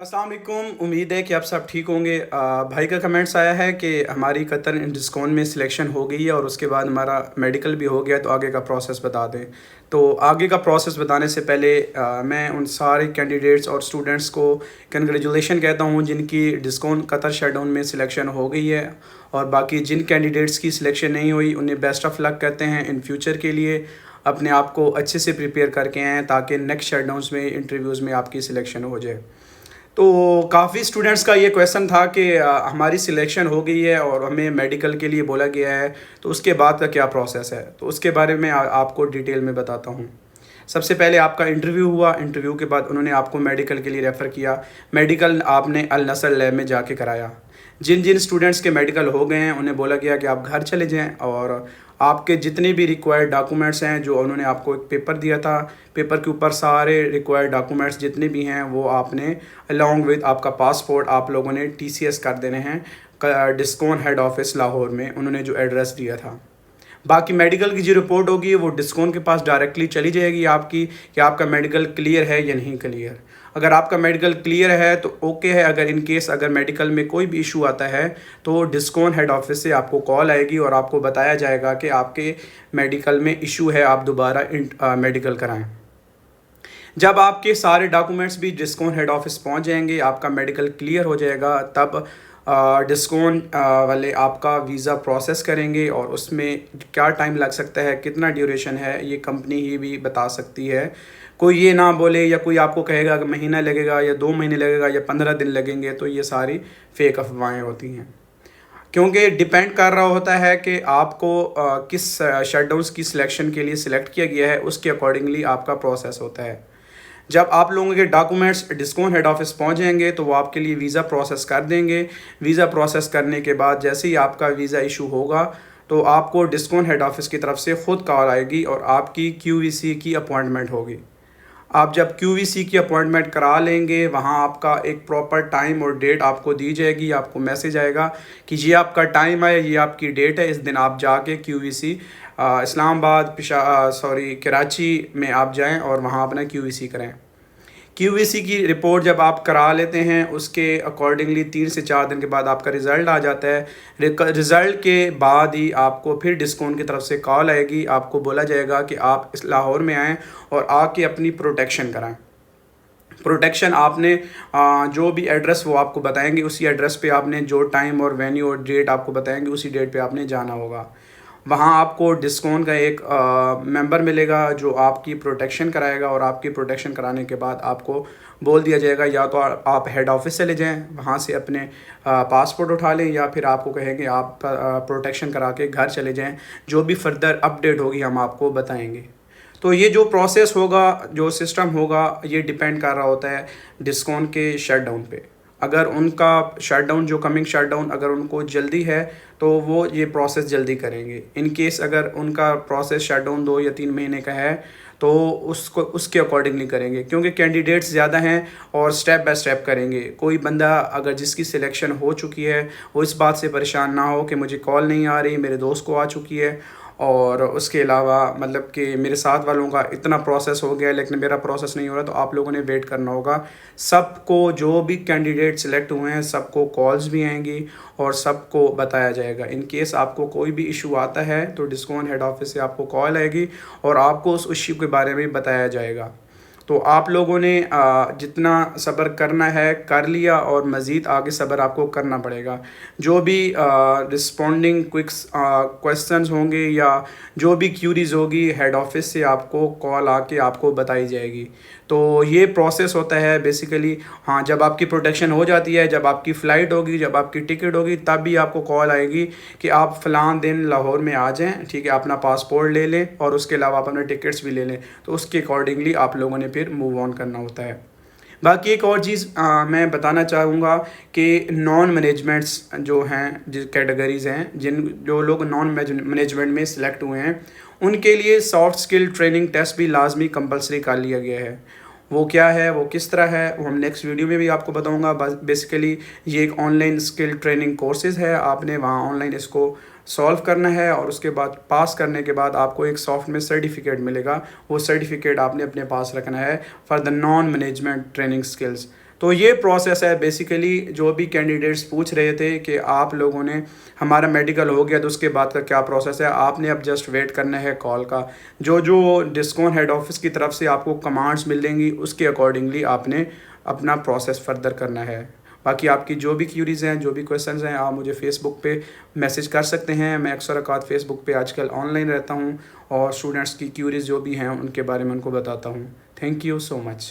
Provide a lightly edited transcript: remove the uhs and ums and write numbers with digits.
अस्सलाम वालेकुम। उम्मीद है कि आप सब ठीक होंगे। भाई का कमेंट्स आया है कि हमारी कतर डिस्कॉन में सिलेक्शन हो गई है और उसके बाद हमारा मेडिकल भी हो गया, तो आगे का प्रोसेस बता दें। तो आगे का प्रोसेस बताने से पहले मैं उन सारे कैंडिडेट्स और स्टूडेंट्स को कंग्रेचुलेशन कहता हूँ जिनकी डिस्कॉन कतर शटडाउन में सिलेक्शन हो गई है, और बाकी जिन कैंडिडेट्स की सिलेक्शन नहीं हुई उन्हें बेस्ट ऑफ लक कहते हैं। इन फ्यूचर के लिए अपने आप को अच्छे से प्रिपेयर करके आएँ ताकि नेक्स्ट शटडाउन्स में इंटरव्यूज़ में आपकी सिलेक्शन हो जाए। तो काफ़ी स्टूडेंट्स का ये क्वेश्चन था कि हमारी सिलेक्शन हो गई है और हमें मेडिकल के लिए बोला गया है, तो उसके बाद का क्या प्रोसेस है। तो उसके बारे में आपको डिटेल में बताता हूँ। सबसे पहले आपका इंटरव्यू हुआ। इंटरव्यू के बाद उन्होंने आपको मेडिकल के लिए रेफ़र किया। मेडिकल आपने अल नसर लैब में जाके कराया। जिन जिन स्टूडेंट्स के मेडिकल हो गए हैं उन्हें बोला गया कि आप घर चले जाएं, और आपके जितने भी रिक्वायर्ड डॉक्यूमेंट्स हैं, जो उन्होंने आपको एक पेपर दिया था, पेपर के ऊपर सारे रिक्वायर्ड डॉक्यूमेंट्स जितने भी हैं वो आपने अलॉन्ग विद आपका पासपोर्ट आप लोगों ने टीसीएस कर देने हैं डिस्कॉन हेड ऑफिस लाहौर में, उन्होंने जो एड्रेस दिया था। बाकी मेडिकल की जो रिपोर्ट होगी वो डिस्कॉन के पास डायरेक्टली चली जाएगी आपकी, कि आपका मेडिकल क्लियर है या नहीं क्लियर। अगर आपका मेडिकल क्लियर है तो ओके है। अगर इन केस अगर मेडिकल में कोई भी इशू आता है तो डिस्कॉन हेड ऑफिस से आपको कॉल आएगी और आपको बताया जाएगा कि आपके मेडिकल में इशू है, आप दोबारा मेडिकल कराएं। जब आपके सारे डॉक्यूमेंट्स भी डिस्कॉन हेड ऑफिस पहुंच जाएंगे, आपका मेडिकल क्लियर हो जाएगा, तब डिस्कॉन वाले आपका वीज़ा प्रोसेस करेंगे। और उसमें क्या टाइम लग सकता है, कितना ड्यूरेशन है, ये कंपनी ही भी बता सकती है। कोई ये ना बोले या कोई आपको कहेगा कि महीना लगेगा या 2 महीने लगेगा या 15 दिन लगेंगे, तो ये सारी फेक अफवाहें होती हैं। क्योंकि डिपेंड कर रहा होता है कि आपको किस शटडाउन्स की सिलेक्शन के लिए सिलेक्ट किया गया है, उसके अकॉर्डिंगली आपका प्रोसेस होता है। जब आप लोगों के डॉक्यूमेंट्स डिस्कॉन हेड ऑफिस पहुंच जाएंगे तो वो आपके लिए वीज़ा प्रोसेस कर देंगे। वीज़ा प्रोसेस करने के बाद जैसे ही आपका वीज़ा इशू होगा तो आपको डिस्कॉन हेड ऑफिस की तरफ से ख़ुद कॉल आएगी और आपकी क्यूवीसी की अपॉइंटमेंट होगी। आप जब क्यूवीसी की अपॉइंटमेंट करा लेंगे, वहाँ आपका एक प्रॉपर टाइम और डेट आपको दी जाएगी। आपको मैसेज आएगा कि ये आपका टाइम है, ये आपकी डेट है, इस दिन आप जाके क्यूवीसी इस्लामाबाद कराची में आप जाएं और वहाँ अपना क्यूवीसी करें। क्यूवीसी की रिपोर्ट जब आप करा लेते हैं उसके अकॉर्डिंगली 3 से 4 दिन के बाद आपका रिज़ल्ट आ जाता है। रिज़ल्ट के बाद ही आपको फिर डिस्कॉन की तरफ से कॉल आएगी। आपको बोला जाएगा कि आप इस लाहौर में आएँ और आके अपनी प्रोटेक्शन कराएं। प्रोटेक्शन आपने जो भी एड्रेस वो आपको बताएंगे, उसी एड्रेस पे आपने जो टाइम और वेन्यू और डेट आपको बताएंगे उसी डेट पे आपने जाना होगा। वहाँ आपको डिस्कॉन का एक मेंबर मिलेगा जो आपकी प्रोटेक्शन कराएगा, और आपकी प्रोटेक्शन कराने के बाद आपको बोल दिया जाएगा या तो आप हेड ऑफिस चले जाएं, वहाँ से अपने पासपोर्ट उठा लें, या फिर आपको कहेंगे आप प्रोटेक्शन करा के घर चले जाएं। जो भी फर्दर अपडेट होगी हम आपको बताएंगे। तो ये जो प्रोसेस होगा, जो सिस्टम होगा, ये डिपेंड कर रहा होता है डिस्कॉन के शटडाउन पे। अगर उनका शटडाउन जो कमिंग शटडाउन अगर उनको जल्दी है तो वो ये प्रोसेस जल्दी करेंगे। इन केस अगर उनका प्रोसेस शटडाउन 2 या 3 महीने का है तो उसको उसके अकॉर्डिंगली करेंगे, क्योंकि कैंडिडेट्स ज़्यादा हैं और स्टेप बाय स्टेप करेंगे। कोई बंदा अगर जिसकी सिलेक्शन हो चुकी है वो इस बात से परेशान ना हो कि मुझे कॉल नहीं आ रही, मेरे दोस्त को आ चुकी है, और उसके अलावा मतलब कि मेरे साथ वालों का इतना प्रोसेस हो गया लेकिन मेरा प्रोसेस नहीं हो रहा। तो आप लोगों ने वेट करना होगा। सबको जो भी कैंडिडेट सिलेक्ट हुए हैं सबको कॉल्स भी आएंगी और सबको बताया जाएगा। इन केस आपको कोई भी इशू आता है तो डिस्कॉन हेड ऑफिस से आपको कॉल आएगी और आपको उस इशू के बारे में बताया जाएगा। तो आप लोगों ने जितना सब्र करना है कर लिया, और मज़ीद आगे सब्र आपको करना पड़ेगा। जो भी रिस्पोंडिंग क्विक्स क्वेश्चंस होंगे या जो भी क्यूरीज होगी, हेड ऑफिस से आपको कॉल आके आपको बताई जाएगी। तो ये प्रोसेस होता है बेसिकली। हाँ, जब आपकी प्रोटेक्शन हो जाती है, जब आपकी फ़्लाइट होगी, जब आपकी टिकट होगी, तब भी आपको कॉल आएगी कि आप फ़लाँ दिन लाहौर में आ जाएं, ठीक है, अपना पासपोर्ट ले लें और उसके अलावा आप अपने टिकट्स भी ले लें। तो उसके अकॉर्डिंगली आप लोगों ने फिर मूव ऑन करना होता है। बाकी एक और चीज़ मैं बताना चाहूँगा कि नॉन मैनेजमेंट्स जो हैं, जो कैटेगरीज़ हैं, जो लोग नॉन मैनेजमेंट में सिलेक्ट हुए हैं, उनके लिए सॉफ्ट स्किल ट्रेनिंग टेस्ट भी लाजमी कंपलसरी कर लिया गया है। वो क्या है, वो किस तरह है, वो हम नेक्स्ट वीडियो में भी आपको बताऊंगा। बेसिकली ये एक ऑनलाइन स्किल ट्रेनिंग कोर्सेज़ है। आपने वहाँ ऑनलाइन इसको सॉल्व करना है और उसके बाद पास करने के बाद आपको एक सॉफ्ट में सर्टिफिकेट मिलेगा। वो सर्टिफिकेट आपने अपने पास रखना है for the non management training skills. तो ये प्रोसेस है बेसिकली। जो भी कैंडिडेट्स पूछ रहे थे कि आप लोगों ने हमारा मेडिकल हो गया तो उसके बाद का क्या प्रोसेस है, आपने अब जस्ट वेट करना है कॉल का। जो जो डिस्कॉन हेड ऑफिस की तरफ से आपको कमांड्स मिलेंगी उसके अकॉर्डिंगली आपने अपना प्रोसेस फर्दर करना है। बाकी आपकी जो भी क्यूरीज़ हैं, जो भी क्वेश्चंस हैं, आप मुझे फ़ेसबुक पे मैसेज कर सकते हैं। मैं अक्सर औक़ात फ़ेसबुक पे आजकल ऑनलाइन रहता हूँ और स्टूडेंट्स की क्यूरीज़ जो भी हैं उनके बारे में उनको बताता हूँ। Thank you so much.